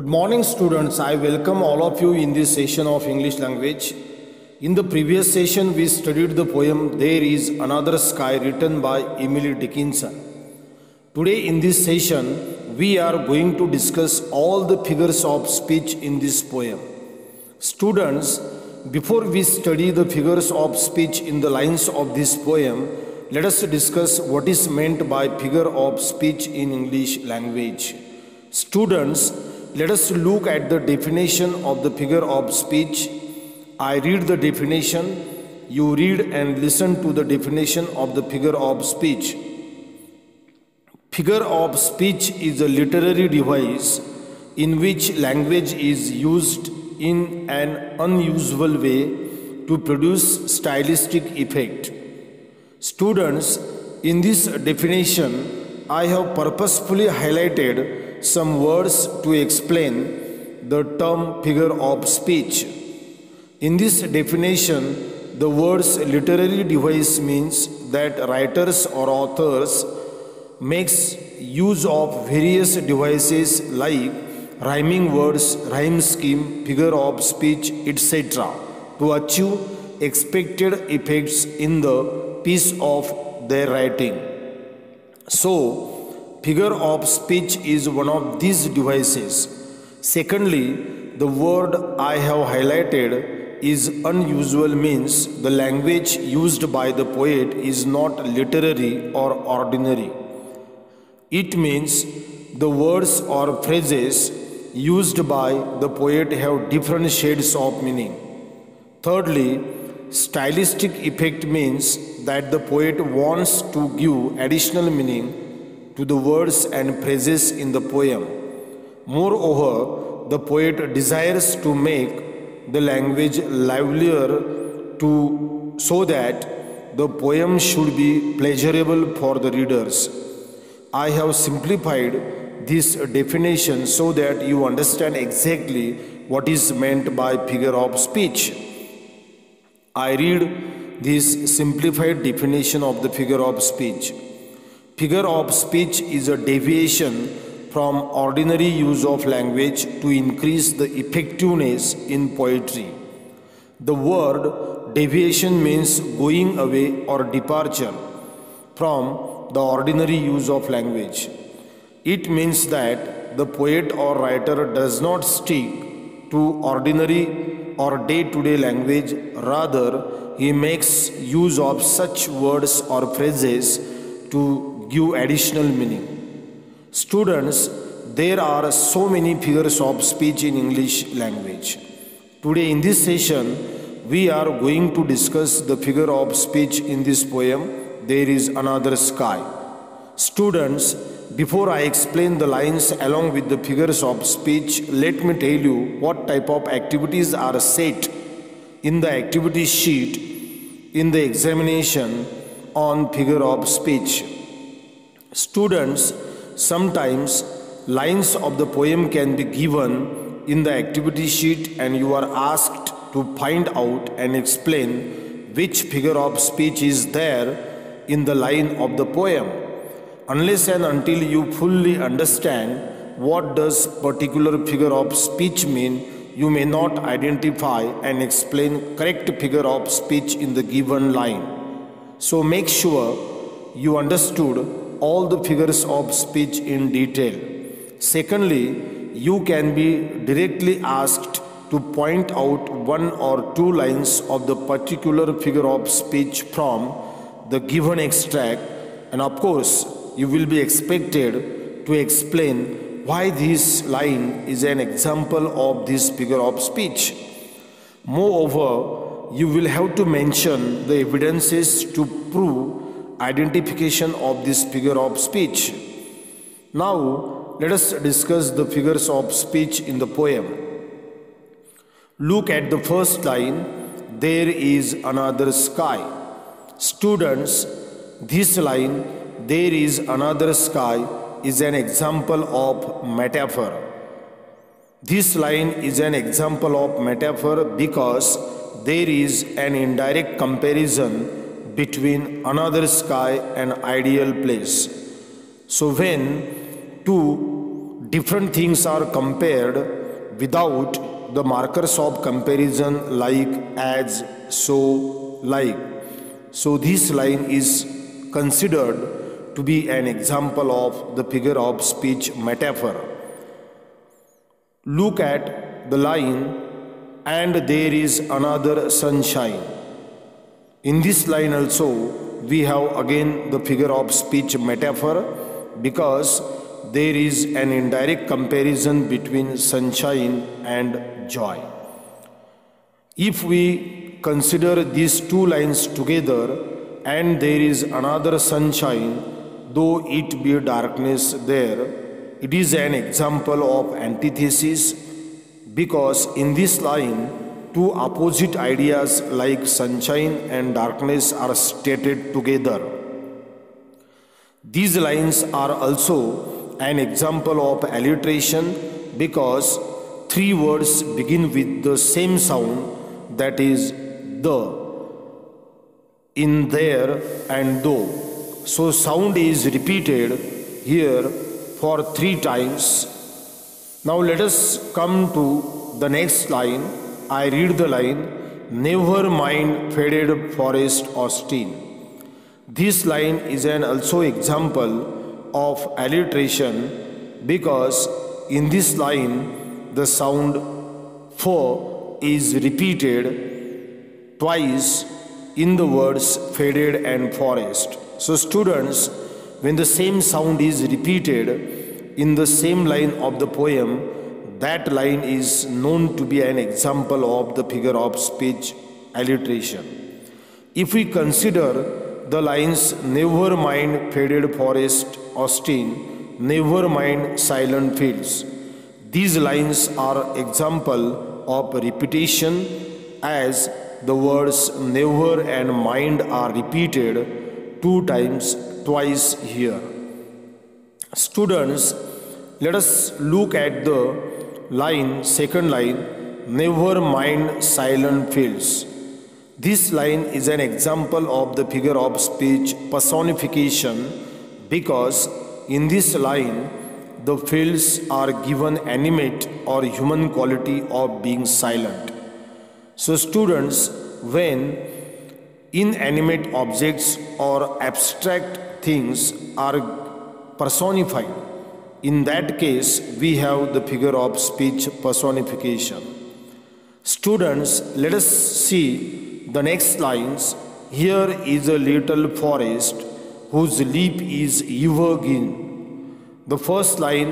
Good morning, students. I welcome all of you in this session of English language. In the previous session, we studied the poem There Is Another Sky written by Emily Dickinson. Today in this session, we are going to discuss all the figures of speech in this poem. Students, before we study the figures of speech in the lines of this poem, let us discuss what is meant by figure of speech in English language. Students, let us look at the definition of the figure of speech. I read the definition, you read and listen to the definition of the figure of speech. Figure of speech is a literary device in which language is used in an unusual way to produce stylistic effect. Students, in this definition, I have purposefully highlighted some words to explain the term figure of speech. In this definition, the words literary device means that writers or authors makes use of various devices like rhyming words, rhyme scheme, figure of speech, etc. to achieve expected effects in the piece of their writing. So, figure of speech is one of these devices. Secondly, the word I have highlighted is unusual means the language used by the poet is not literary or ordinary. It means the words or phrases used by the poet have different shades of meaning. Thirdly, stylistic effect means that the poet wants to give additional meaning to the words and phrases in the poem. Moreover, the poet desires to make the language livelier so that the poem should be pleasurable for the readers. I have simplified this definition so that you understand exactly what is meant by figure of speech. I read this simplified definition of the figure of speech. Figure of speech is a deviation from ordinary use of language to increase the effectiveness in poetry. The word deviation means going away or departure from the ordinary use of language. It means that the poet or writer does not stick to ordinary or day-to-day language, rather he makes use of such words or phrases to give additional meaning. Students, there are so many figures of speech in English language. Today in this session, we are going to discuss the figure of speech in this poem, There Is Another Sky. Students, before I explain the lines along with the figures of speech, let me tell you what type of activities are set in the activity sheet in the examination on figure of speech. Students, sometimes lines of the poem can be given in the activity sheet and you are asked to find out and explain which figure of speech is there in the line of the poem. Unless and until you fully understand what does particular figure of speech mean, you may not identify and explain correct figure of speech in the given line. So make sure you understood all the figures of speech in detail. Secondly, you can be directly asked to point out one or two lines of the particular figure of speech from the given extract, and of course, you will be expected to explain why this line is an example of this figure of speech. Moreover, you will have to mention the evidences to prove identification of this figure of speech. Now, let us discuss the figures of speech in the poem. Look at the first line, There is another sky. Students, this line, There is another sky, is an example of metaphor. This line is an example of metaphor because there is an indirect comparison between another sky and ideal place. So when two different things are compared without the markers of comparison like, as, so, like. So this line is considered to be an example of the figure of speech metaphor. Look at the line, and there is another sunshine. In this line also we have again the figure of speech metaphor, because there is an indirect comparison between sunshine and joy. If we consider these two lines together, and there is another sunshine, though it be darkness there, it is an example of antithesis, because in this line two opposite ideas like sunshine and darkness are stated together. These lines are also an example of alliteration, because three words begin with the same sound, that is the, in, there and though. So sound is repeated here for 3 times. Now let us come to the next line. I read the line, never mind faded forest Austin. This line is an also example of alliteration, because in this line the sound for is repeated twice in the words faded and forest. So students, when the same sound is repeated in the same line of the poem, that line is known to be an example of the figure of speech alliteration. If we consider the lines never mind faded forest Austin, never mind silent fields, these lines are example of repetition, as the words never and mind are repeated 2 times, twice here. Students, let us look at the line, second line, never mind silent fields. This line is an example of the figure of speech personification, because in this line the fields are given animate or human quality of being silent. So students, when inanimate objects or abstract things are personified, in that case we have the figure of speech personification. Students, let us see the next lines. Here is a little forest whose leaf is evergreen. The first line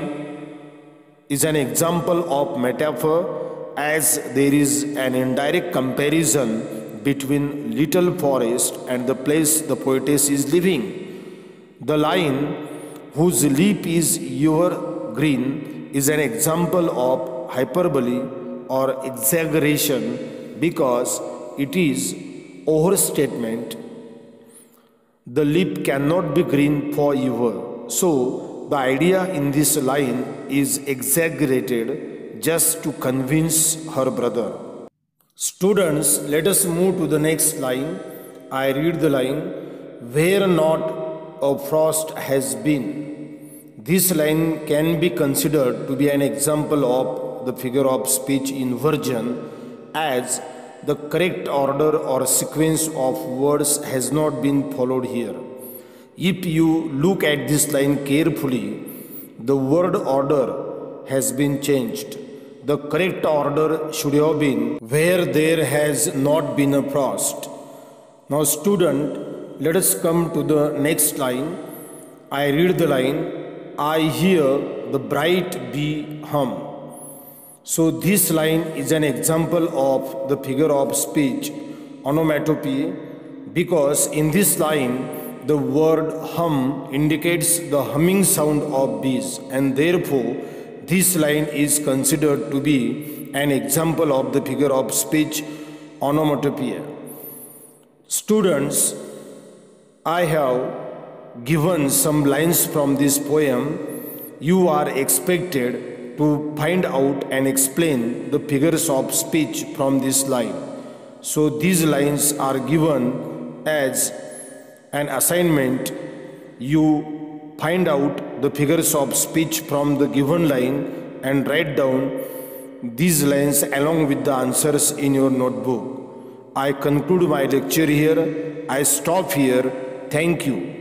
is an example of metaphor, as there is an indirect comparison between little forest and the place the poetess is living. The line whose leaf is evergreen is an example of hyperbole or exaggeration, because it is overstatement. The leaf cannot be green forever. So the idea in this line is exaggerated just to convince her brother. Students, let us move to the next line. I read the line, where not a frost has been. This line can be considered to be an example of the figure of speech inversion, as the correct order or sequence of words has not been followed here. If you look at this line carefully, the word order has been changed. The correct order should have been, where there has not been a frost. Now student, let us come to the next line. I read the line, I hear the bright bee hum. So this line is an example of the figure of speech onomatopoeia, because in this line the word hum indicates the humming sound of bees, and therefore this line is considered to be an example of the figure of speech onomatopoeia. Students, I have given some lines from this poem. You are expected to find out and explain the figures of speech from this line. So these lines are given as an assignment. You find out the figures of speech from the given line and write down these lines along with the answers in your notebook. I conclude my lecture here. I stop here. Thank you.